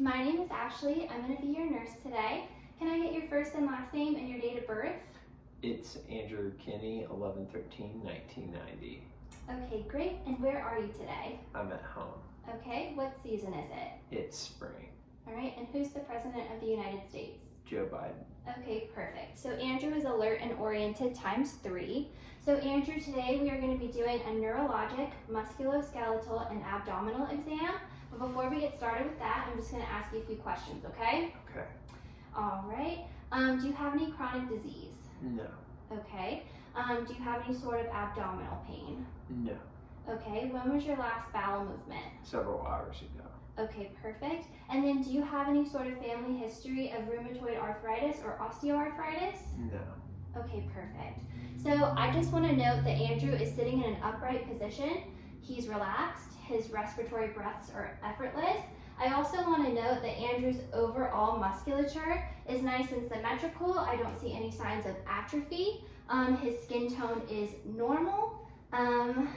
My name is Ashley. I'm going to be your nurse today. Can I get your first and last name and your date of birth? It's Andrew Kinney, 11/13/1990. Okay, great. And where are you today? I'm at home. Okay, what season is it? It's spring. All right, and who's the President of the United States? Joe Biden. Okay, perfect. So Andrew is alert and oriented ×3. So Andrew, today we are going to be doing a neurologic, musculoskeletal, and abdominal exam. But before we get started with that, I'm just going to ask you a few questions, okay? Okay. All right. Do you have any chronic disease? No. Okay. Do you have any sort of abdominal pain? No. Okay. When was your last bowel movement? Several hours ago. Okay, perfect. And then do you have any sort of family history of rheumatoid arthritis or osteoarthritis? No. Okay, perfect. So I just want to note that Andrew is sitting in an upright position. He's relaxed. His respiratory breaths are effortless. I also want to note that Andrew's overall musculature is nice and symmetrical. I don't see any signs of atrophy. His skin tone is normal. And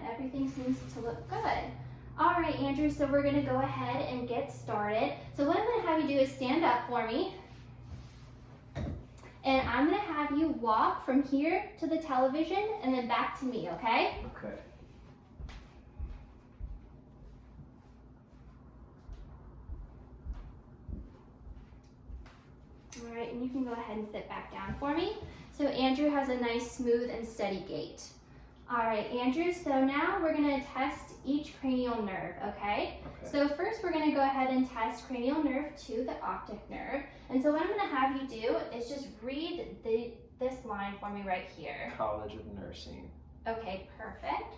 everything seems to look good. All right, Andrew, so we're going to go ahead and get started. So what I'm going to have you do is stand up for me. And I'm going to have you walk from here to the television and then back to me, okay? Okay. All right, and you can go ahead and sit back down for me. So Andrew has a nice, smooth, and steady gait. All right, Andrew, so now we're going to test each cranial nerve, okay? So first we're going to go ahead and test cranial nerve 2, the optic nerve. And so what I'm going to have you do is just read this line for me right here. College of Nursing. Okay, perfect.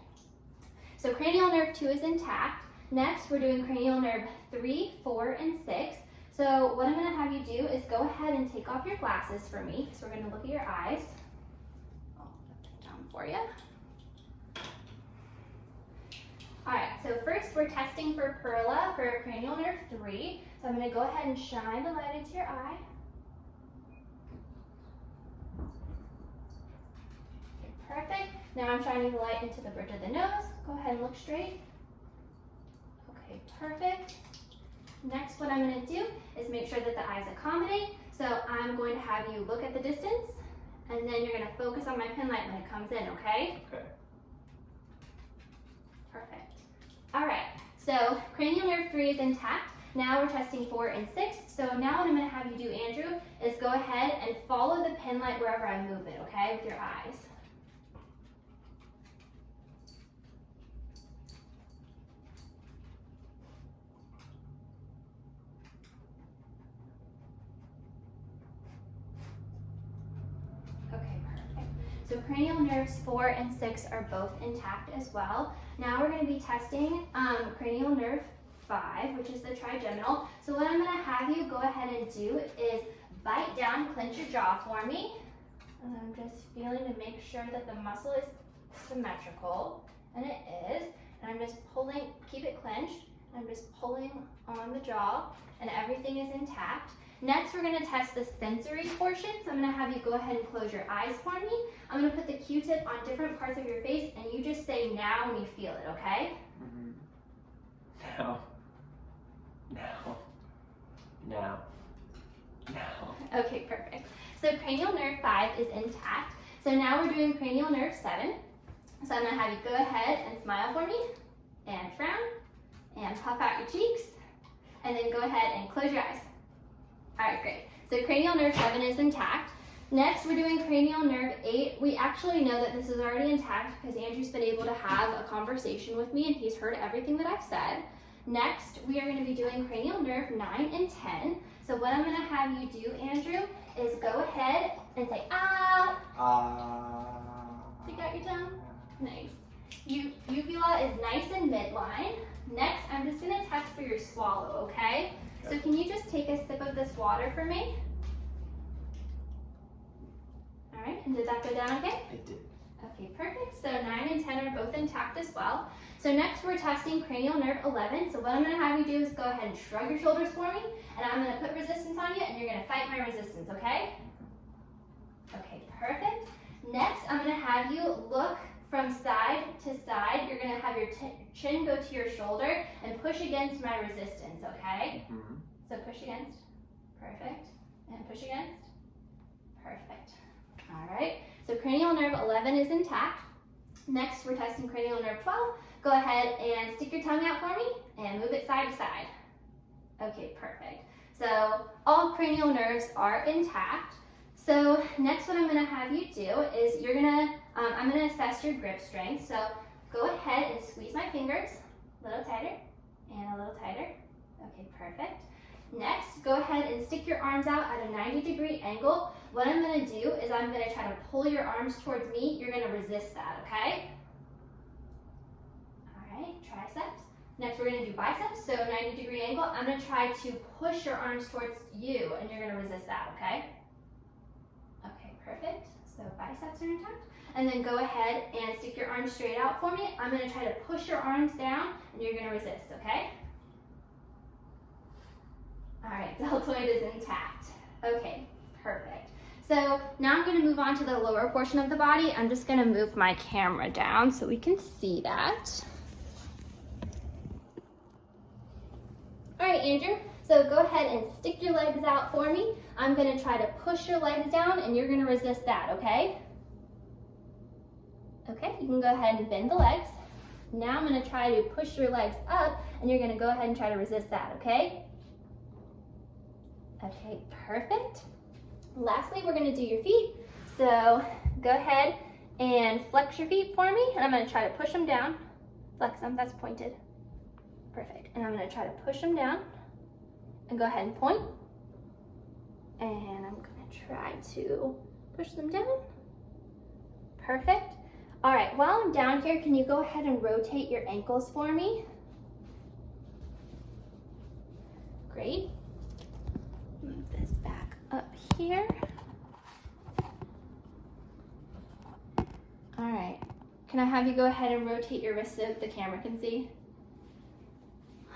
So cranial nerve 2 is intact. Next, we're doing cranial nerve 3, 4, and 6. So what I'm going to have you do is go ahead and take off your glasses for me. So we're going to look at your eyes. I'll put it down for you. All right, so first we're testing for Perla for cranial nerve 3. So I'm going to go ahead and shine the light into your eye. Okay, perfect. Now I'm shining the light into the bridge of the nose. Go ahead and look straight. Okay, perfect. Next, what I'm going to do is make sure that the eyes accommodate. So I'm going to have you look at the distance, and then you're going to focus on my pen light when it comes in, okay? Okay. Perfect. All right, so cranial nerve 3 is intact. Now we're testing 4 and 6. So now what I'm going to have you do, Andrew, is go ahead and follow the pen light wherever I move it, okay, with your eyes. Okay, perfect. So cranial nerves 4 and 6 are both intact as well. Now we're going to be testing cranial nerve 5, which is the trigeminal. So what I'm going to have you go ahead and do is bite down, clench your jaw for me. And I'm just feeling to make sure that the muscle is symmetrical, and it is. And I'm just pulling, keep it clenched. I'm just pulling on the jaw, and everything is intact. Next, we're going to test the sensory portion. So I'm going to have you go ahead and close your eyes for me. I'm going to put the Q-tip on different parts of your face, and you just say now when you feel it, okay? Mm-hmm. Now. Now. Now. Now. Okay, perfect. So cranial nerve 5 is intact. So now we're doing cranial nerve 7. So I'm going to have you go ahead and smile for me, and frown, and puff out your cheeks, and then go ahead and close your eyes. All right, great. So cranial nerve 7 is intact. Next, we're doing cranial nerve 8. We actually know that this is already intact because Andrew's been able to have a conversation with me and he's heard everything that I've said. Next, we are going to be doing cranial nerve 9 and 10. So what I'm going to have you do, Andrew, is go ahead and say, ah. Stick out your tongue. Nice. Uvula is nice and midline. Next, I'm just going to test for your swallow, okay? So can you just take a sip of this water for me? All right, and did that go down okay? It did. Okay, perfect. So 9 and 10 are both intact as well. So next we're testing cranial nerve 11. So what I'm going to have you do is go ahead and shrug your shoulders for me, and I'm going to put resistance on you, and you're going to fight my resistance, okay? Okay, perfect. Next, I'm going to have you look from side to side, you're gonna have your chin go to your shoulder and push against my resistance, okay? Mm-hmm. So push against, perfect, and push against, perfect. All right, so cranial nerve 11 is intact. Next, we're testing cranial nerve 12. Go ahead and stick your tongue out for me and move it side to side. Okay, perfect. So all cranial nerves are intact. So next what I'm gonna have you do is I'm gonna assess your grip strength. So go ahead and squeeze my fingers a little tighter and a little tighter. Okay, perfect. Next, go ahead and stick your arms out at a 90-degree angle. What I'm gonna do is I'm gonna try to pull your arms towards me. You're gonna resist that, okay? All right, triceps. Next, we're gonna do biceps, so 90-degree angle. I'm gonna try to push your arms towards you, and you're gonna resist that, okay? Okay, perfect. So biceps are intact. And then go ahead and stick your arms straight out for me. I'm gonna try to push your arms down, and you're gonna resist, okay? All right, deltoid is intact. Okay, perfect. So now I'm gonna move on to the lower portion of the body. I'm just gonna move my camera down so we can see that. All right, Andrew, so go ahead and stick your legs out for me. I'm gonna try to push your legs down and you're gonna resist that, okay? Okay, you can go ahead and bend the legs. Now I'm gonna try to push your legs up and you're gonna go ahead and try to resist that, okay? Okay, perfect. Lastly, we're gonna do your feet. So go ahead and flex your feet for me, and I'm gonna try to push them down. Flex them, that's pointed. Perfect, and I'm gonna try to push them down, and go ahead and point. And I'm gonna try to push them down. Perfect. All right, while I'm down here, can you go ahead and rotate your ankles for me? Great. Move this back up here. All right, can I have you go ahead and rotate your wrists so the camera can see?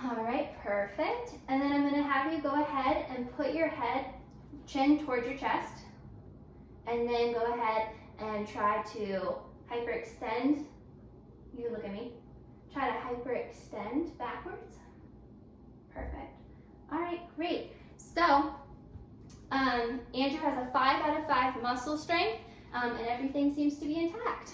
All right, perfect. And then I'm gonna have you go ahead and put your chin towards your chest. And then go ahead and try to hyperextend. You can look at me. Try to hyperextend backwards. Perfect. All right, great. So, Andrew has a 5 out of 5 muscle strength, and everything seems to be intact.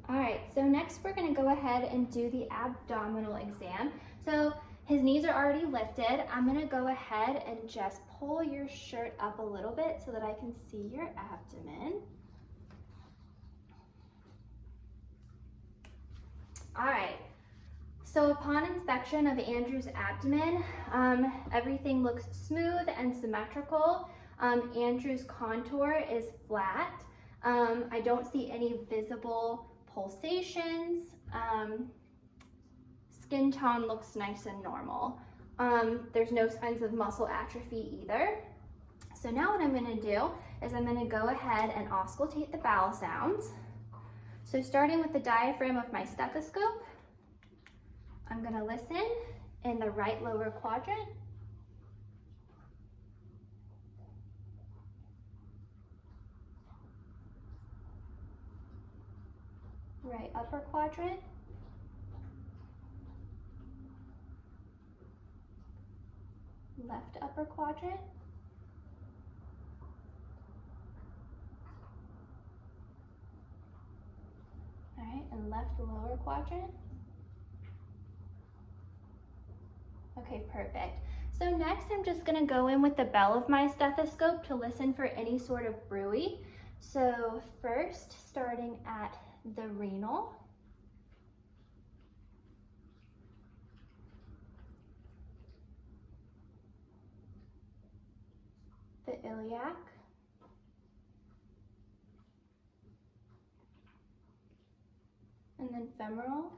All right, so next we're gonna go ahead and do the abdominal exam. So his knees are already lifted. I'm gonna go ahead and just pull your shirt up a little bit so that I can see your abdomen. All right. So upon inspection of Andrew's abdomen, everything looks smooth and symmetrical. Andrew's contour is flat. I don't see any visible pulsations. Skin tone looks nice and normal. There's no signs of muscle atrophy either. So now what I'm gonna do is I'm gonna go ahead and auscultate the bowel sounds. So starting with the diaphragm of my stethoscope, I'm gonna listen in the right lower quadrant. Right upper quadrant. Left upper quadrant. All right, and left lower quadrant. Okay, perfect. So next I'm just gonna go in with the bell of my stethoscope to listen for any sort of bruit. So first, starting at the renal. The iliac. And then femoral.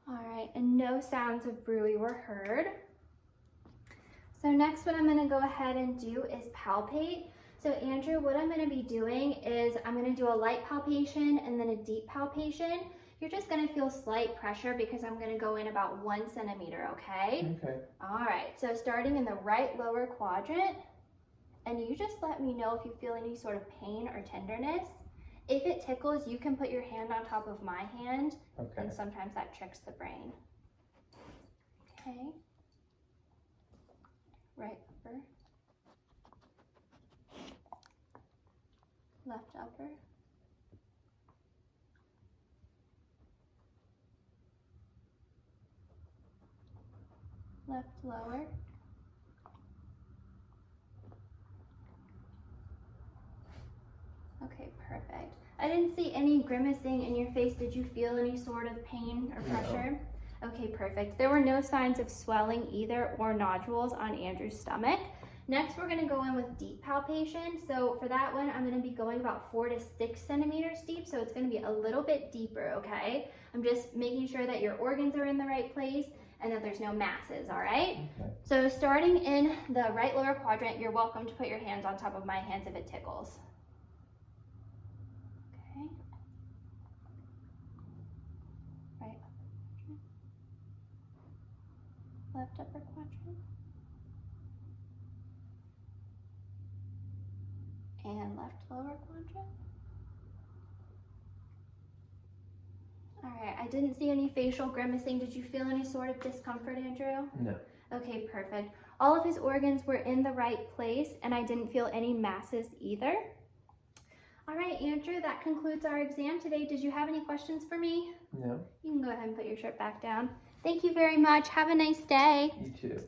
All right, and no sounds of bruit were heard. So next what I'm gonna go ahead and do is palpate. So Andrew, what I'm gonna be doing is I'm gonna do a light palpation and then a deep palpation. You're just gonna feel slight pressure because I'm gonna go in about 1 centimeter, okay? Okay. All right, so starting in the right lower quadrant, and you just let me know if you feel any sort of pain or tenderness. If it tickles, you can put your hand on top of my hand, Okay. and sometimes that tricks the brain. Okay. Right upper. Left upper. Left lower. Okay, perfect. I didn't see any grimacing in your face. Did you feel any sort of pain or pressure? No. Okay, perfect. There were no signs of swelling either or nodules on Andrew's stomach. Next, we're gonna go in with deep palpation. So for that one, I'm gonna be going about 4 to 6 centimeters deep. So it's gonna be a little bit deeper, okay? I'm just making sure that your organs are in the right place and that there's no masses, all right? Okay. So starting in the right lower quadrant, you're welcome to put your hands on top of my hands if it tickles. Okay. Right upper quadrant. Left upper quadrant. And left lower quadrant. All right, I didn't see any facial grimacing. Did you feel any sort of discomfort, Andrew? No. Okay, perfect. All of his organs were in the right place and I didn't feel any masses either. All right, Andrew, that concludes our exam today. Did you have any questions for me? No. You can go ahead and put your shirt back down. Thank you very much. Have a nice day. You too.